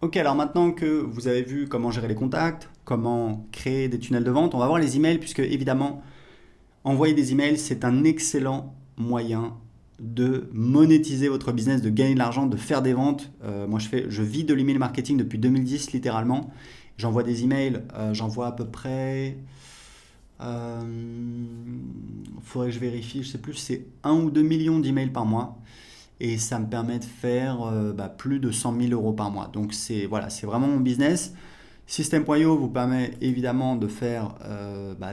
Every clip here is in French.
Ok, alors maintenant que vous avez vu comment gérer les contacts, comment créer des tunnels de vente, on va voir les emails puisque évidemment, envoyer des emails, c'est un excellent moyen de monétiser votre business, de gagner de l'argent, de faire des ventes. Moi, je vis de l'email marketing depuis 2010 littéralement. J'envoie des emails, j'envoie à peu près. Faudrait que je vérifie, je sais plus, c'est 1 ou 2 millions d'emails par mois et ça me permet de faire plus de 100 000 euros par mois. Donc c'est voilà, c'est vraiment mon business. System.io vous permet évidemment de faire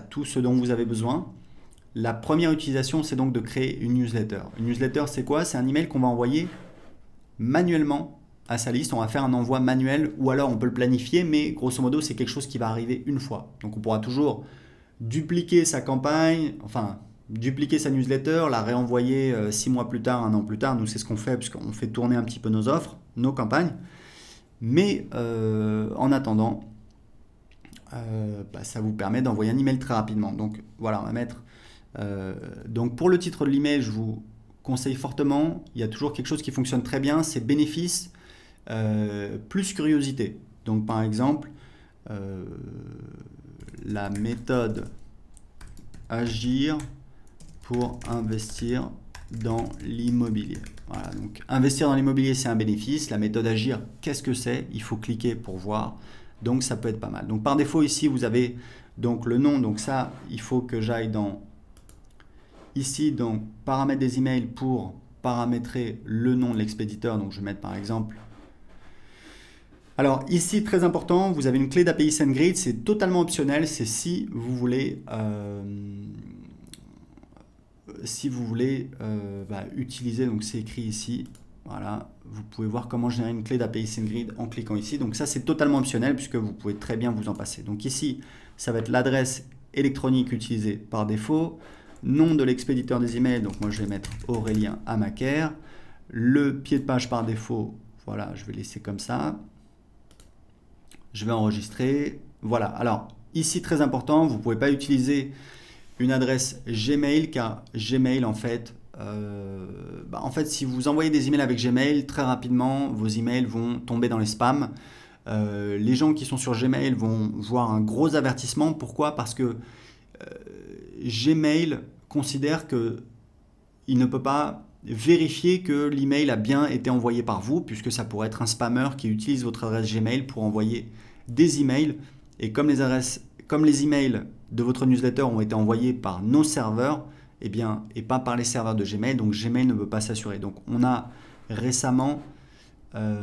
tout ce dont vous avez besoin. La première utilisation, c'est donc de créer une newsletter. Une newsletter, c'est quoi? C'est un email qu'on va envoyer manuellement à sa liste. On va faire un envoi manuel ou alors on peut le planifier, mais grosso modo, c'est quelque chose qui va arriver une fois. Donc on pourra toujours dupliquer sa campagne, enfin dupliquer sa newsletter, la réenvoyer 6 mois plus tard, un an plus tard. Nous, c'est ce qu'on fait parce qu'on fait tourner un petit peu nos offres, nos campagnes. Mais en attendant, ça vous permet d'envoyer un email très rapidement. Donc voilà, on va mettre. Donc pour le titre de l'email, je vous conseille fortement. Il y a toujours quelque chose qui fonctionne très bien, c'est bénéfice plus curiosité. Donc par exemple, euh, la méthode agir pour investir dans l'immobilier. Voilà, donc investir dans l'immobilier, c'est un bénéfice. La méthode agir, qu'est-ce que c'est? Il faut cliquer pour voir. Donc ça peut être pas mal. Donc par défaut ici, vous avez donc le nom. Donc ça, il faut que j'aille dans ici, donc paramètres des emails pour paramétrer le nom de l'expéditeur. Donc je vais mettre par exemple. Alors ici, très important, vous avez une clé d'API SendGrid, c'est totalement optionnel, c'est si vous voulez utiliser, donc c'est écrit ici, voilà, vous pouvez voir comment générer une clé d'API SendGrid en cliquant ici. Donc ça, c'est totalement optionnel puisque vous pouvez très bien vous en passer. Donc ici, ça va être l'adresse électronique utilisée par défaut, nom de l'expéditeur des emails, donc moi je vais mettre Aurélien Amaker, le pied de page par défaut, voilà, je vais laisser comme ça. Je vais enregistrer. Voilà. Alors, ici, très important, vous ne pouvez pas utiliser une adresse Gmail car Gmail, en fait, si vous envoyez des emails avec Gmail, très rapidement, vos emails vont tomber dans les spams. Les gens qui sont sur Gmail vont voir un gros avertissement. Pourquoi? Parce que Gmail considère que il ne peut pas vérifier que l'email a bien été envoyé par vous, puisque ça pourrait être un spammer qui utilise votre adresse Gmail pour envoyer des emails. Et comme les emails de votre newsletter ont été envoyés par nos serveurs, et pas par les serveurs de Gmail, donc Gmail ne peut pas s'assurer. Donc on a récemment euh,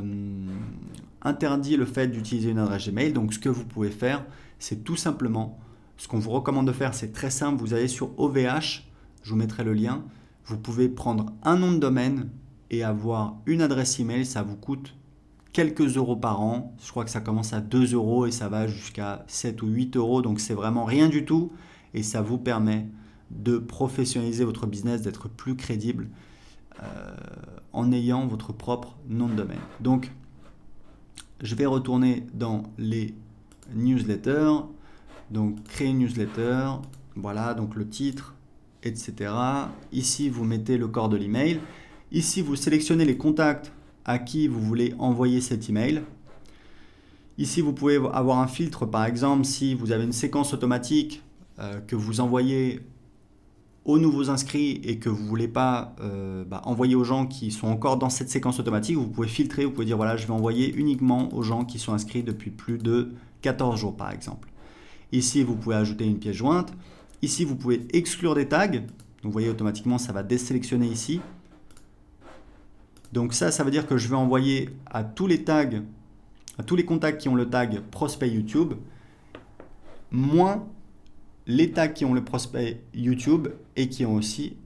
interdit le fait d'utiliser une adresse Gmail. Donc ce que vous pouvez faire, c'est tout simplement, ce qu'on vous recommande de faire, c'est très simple. Vous allez sur OVH, je vous mettrai le lien. Vous pouvez prendre un nom de domaine et avoir une adresse email. Ça vous coûte quelques euros par an. Je crois que ça commence à 2 euros et ça va jusqu'à 7 ou 8 euros. Donc c'est vraiment rien du tout. Et ça vous permet de professionnaliser votre business, d'être plus crédible en ayant votre propre nom de domaine. Donc je vais retourner dans les newsletters. Donc créer une newsletter. Voilà, donc le titre, etc. Ici, vous mettez le corps de l'email. Ici, vous sélectionnez les contacts à qui vous voulez envoyer cet email. Ici, vous pouvez avoir un filtre, par exemple, si vous avez une séquence automatique que vous envoyez aux nouveaux inscrits et que vous ne voulez pas envoyer aux gens qui sont encore dans cette séquence automatique, vous pouvez filtrer, vous pouvez dire voilà, je vais envoyer uniquement aux gens qui sont inscrits depuis plus de 14 jours, par exemple. Ici, vous pouvez ajouter une pièce jointe. Ici, vous pouvez exclure des tags. Donc, vous voyez, automatiquement, ça va désélectionner ici. Donc ça veut dire que je vais envoyer à tous les tags, à tous les contacts qui ont le tag prospect YouTube, moins les tags qui ont le prospect YouTube et qui ont aussi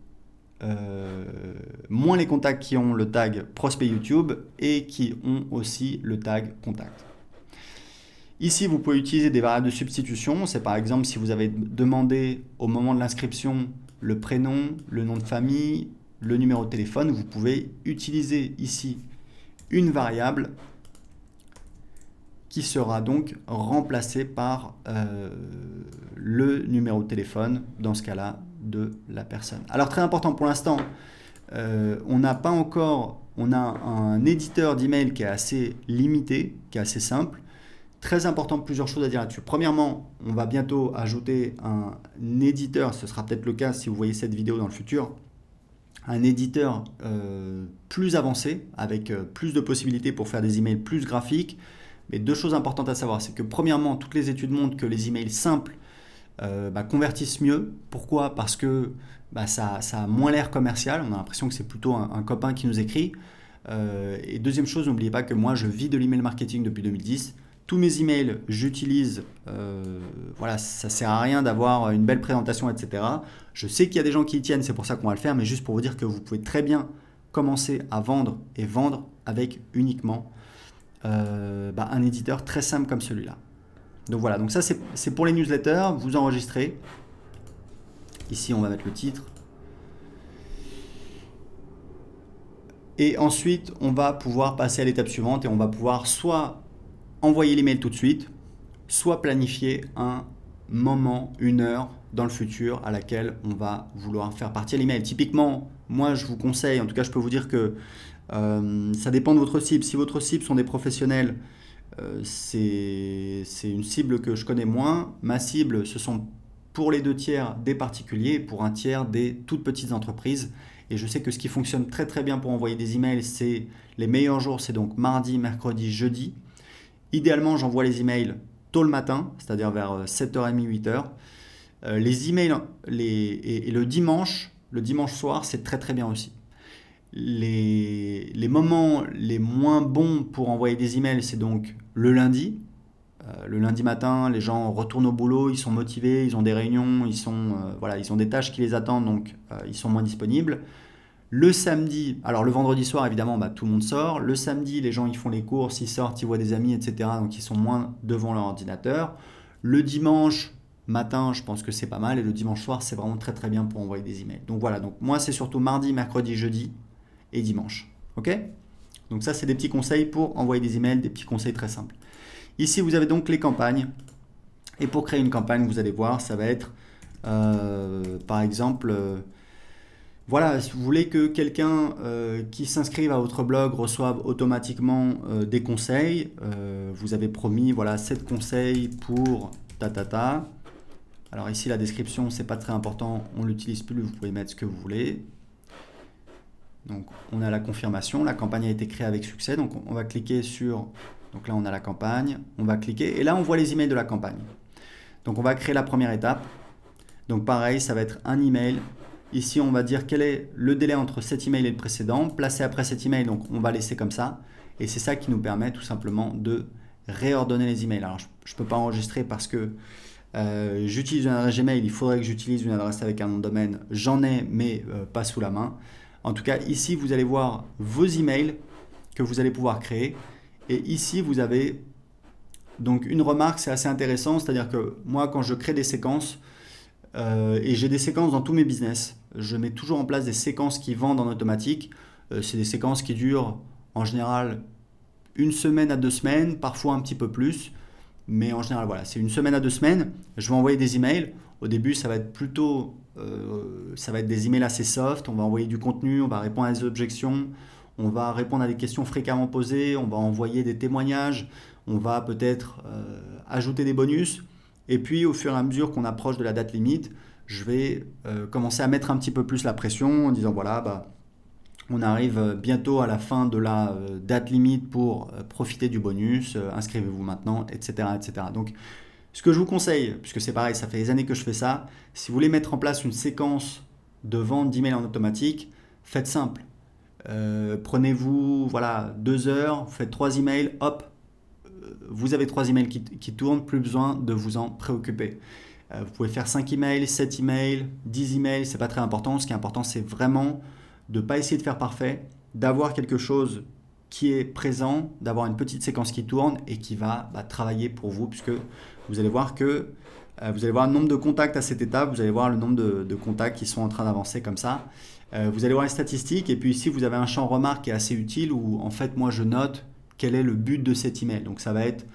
moins les contacts qui ont le tag prospect YouTube et qui ont aussi le tag contact. Ici, vous pouvez utiliser des variables de substitution. C'est par exemple si vous avez demandé au moment de l'inscription le prénom, le nom de famille, le numéro de téléphone. Vous pouvez utiliser ici une variable qui sera donc remplacée par le numéro de téléphone, dans ce cas-là, de la personne. Alors très important pour l'instant, on on a un éditeur d'email qui est assez limité, qui est assez simple. Très important, plusieurs choses à dire là-dessus. Premièrement, on va bientôt ajouter un éditeur, ce sera peut-être le cas si vous voyez cette vidéo dans le futur, un éditeur plus avancé, avec plus de possibilités pour faire des emails plus graphiques. Mais deux choses importantes à savoir, c'est que premièrement, toutes les études montrent que les emails simples convertissent mieux. Pourquoi? Parce que ça a moins l'air commercial, on a l'impression que c'est plutôt un copain qui nous écrit. Et deuxième chose, n'oubliez pas que moi je vis de l'email marketing depuis 2010. Tous mes emails, j'utilise, voilà, ça ne sert à rien d'avoir une belle présentation, etc. Je sais qu'il y a des gens qui y tiennent, c'est pour ça qu'on va le faire, mais juste pour vous dire que vous pouvez très bien commencer à vendre et vendre avec uniquement un éditeur très simple comme celui-là. Donc voilà, donc ça c'est pour les newsletters, vous enregistrez. Ici on va mettre le titre. Et ensuite on va pouvoir passer à l'étape suivante et on va pouvoir soit envoyer l'email tout de suite, soit planifier un moment, une heure dans le futur à laquelle on va vouloir faire partir l'email. Typiquement, moi je vous conseille, en tout cas je peux vous dire que ça dépend de votre cible. Si votre cible sont des professionnels, c'est une cible que je connais moins. Ma cible, ce sont pour les 2/3 des particuliers et pour 1/3 des toutes petites entreprises. Et je sais que ce qui fonctionne très très bien pour envoyer des emails, c'est les meilleurs jours, c'est donc mardi, mercredi, jeudi. Idéalement, j'envoie les emails tôt le matin, c'est-à-dire vers 7h30, 8h. Les emails et le dimanche soir, c'est très très bien aussi. Les moments les moins bons pour envoyer des emails, c'est donc le lundi. Le lundi matin, les gens retournent au boulot, ils sont motivés, ils ont des réunions, ils ont des tâches qui les attendent, donc ils sont moins disponibles. Le samedi, alors le vendredi soir évidemment tout le monde sort. Le samedi les gens ils font les courses, ils sortent, ils voient des amis, etc. Donc ils sont moins devant leur ordinateur. Le dimanche matin je pense que c'est pas mal et le dimanche soir c'est vraiment très très bien pour envoyer des emails. Donc voilà, donc moi c'est surtout mardi, mercredi, jeudi et dimanche. Ok? Donc ça c'est des petits conseils pour envoyer des emails, des petits conseils très simples. Ici vous avez donc les campagnes et pour créer une campagne vous allez voir ça va être par exemple... Voilà, si vous voulez que quelqu'un qui s'inscrive à votre blog reçoive automatiquement des conseils, vous avez promis 7 conseils pour ta. Alors ici la description c'est pas très important, on l'utilise plus, vous pouvez mettre ce que vous voulez. Donc on a la confirmation, la campagne a été créée avec succès, donc on va cliquer sur, donc là on a la campagne, on va cliquer et là on voit les emails de la campagne. Donc on va créer la première étape, donc pareil ça va être un email. Ici, on va dire quel est le délai entre cet email et le précédent, placé après cet email, donc on va laisser comme ça. Et c'est ça qui nous permet tout simplement de réordonner les emails. Alors, je ne peux pas enregistrer parce que j'utilise une adresse Gmail, il faudrait que j'utilise une adresse avec un nom de domaine. J'en ai, mais pas sous la main. En tout cas, ici, vous allez voir vos emails que vous allez pouvoir créer. Et ici, vous avez donc une remarque, c'est assez intéressant, c'est-à-dire que moi, quand je crée des séquences, et j'ai des séquences dans tous mes business. Je mets toujours en place des séquences qui vendent en automatique. C'est des séquences qui durent en général 1 semaine à 2 semaines, parfois un petit peu plus. Mais en général, voilà, c'est 1 semaine à 2 semaines. Je vais envoyer des emails. Au début, ça va être plutôt ça va être des emails assez soft. On va envoyer du contenu, on va répondre à des objections, on va répondre à des questions fréquemment posées, on va envoyer des témoignages, on va peut-être ajouter des bonus. Et puis, au fur et à mesure qu'on approche de la date limite, je vais commencer à mettre un petit peu plus la pression en disant on arrive bientôt à la fin de la date limite pour profiter du bonus, inscrivez-vous maintenant, etc., etc. Donc, ce que je vous conseille, puisque c'est pareil, ça fait des années que je fais ça, si vous voulez mettre en place une séquence de vente d'emails en automatique, faites simple. Prenez-vous 2 heures, vous faites 3 emails, hop, vous avez 3 emails qui tournent, plus besoin de vous en préoccuper. Vous pouvez faire 5 emails, 7 emails, 10 emails, c'est pas très important. Ce qui est important, c'est vraiment de ne pas essayer de faire parfait, d'avoir quelque chose qui est présent, d'avoir une petite séquence qui tourne et qui va travailler pour vous, puisque vous allez voir que vous allez voir le nombre de contacts à cette étape, vous allez voir le nombre de contacts qui sont en train d'avancer comme ça. Vous allez voir les statistiques et puis ici, vous avez un champ remarque qui est assez utile où en fait, moi, je note quel est le but de cet email. Donc ça va être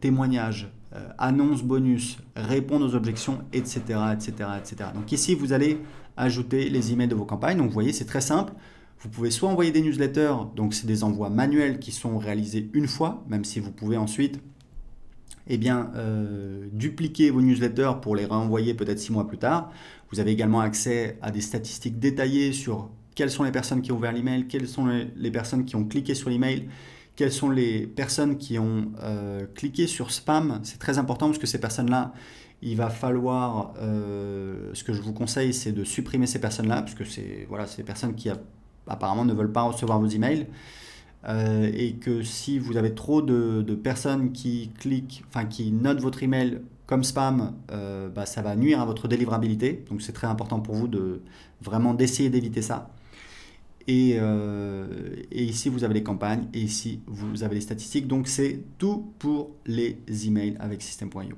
témoignage, annonce bonus, répondre aux objections, etc., etc., etc. Donc ici, vous allez ajouter les emails de vos campagnes. Donc vous voyez, c'est très simple. Vous pouvez soit envoyer des newsletters, donc c'est des envois manuels qui sont réalisés une fois, même si vous pouvez ensuite dupliquer vos newsletters pour les renvoyer peut-être 6 mois plus tard. Vous avez également accès à des statistiques détaillées sur quelles sont les personnes qui ont ouvert l'email, quelles sont les personnes qui ont cliqué sur l'email, quelles sont les personnes qui ont cliqué sur spam. C'est très important parce que ces personnes-là, il va falloir, ce que je vous conseille, c'est de supprimer ces personnes-là, parce que c'est des personnes qui apparemment ne veulent pas recevoir vos emails. Et que si vous avez trop de personnes qui cliquent, enfin qui notent votre email comme spam, ça va nuire à votre délivrabilité. Donc c'est très important pour vous d'essayer d'éviter ça. Et ici vous avez les campagnes et ici vous avez les statistiques. Donc c'est tout pour les emails avec System.io.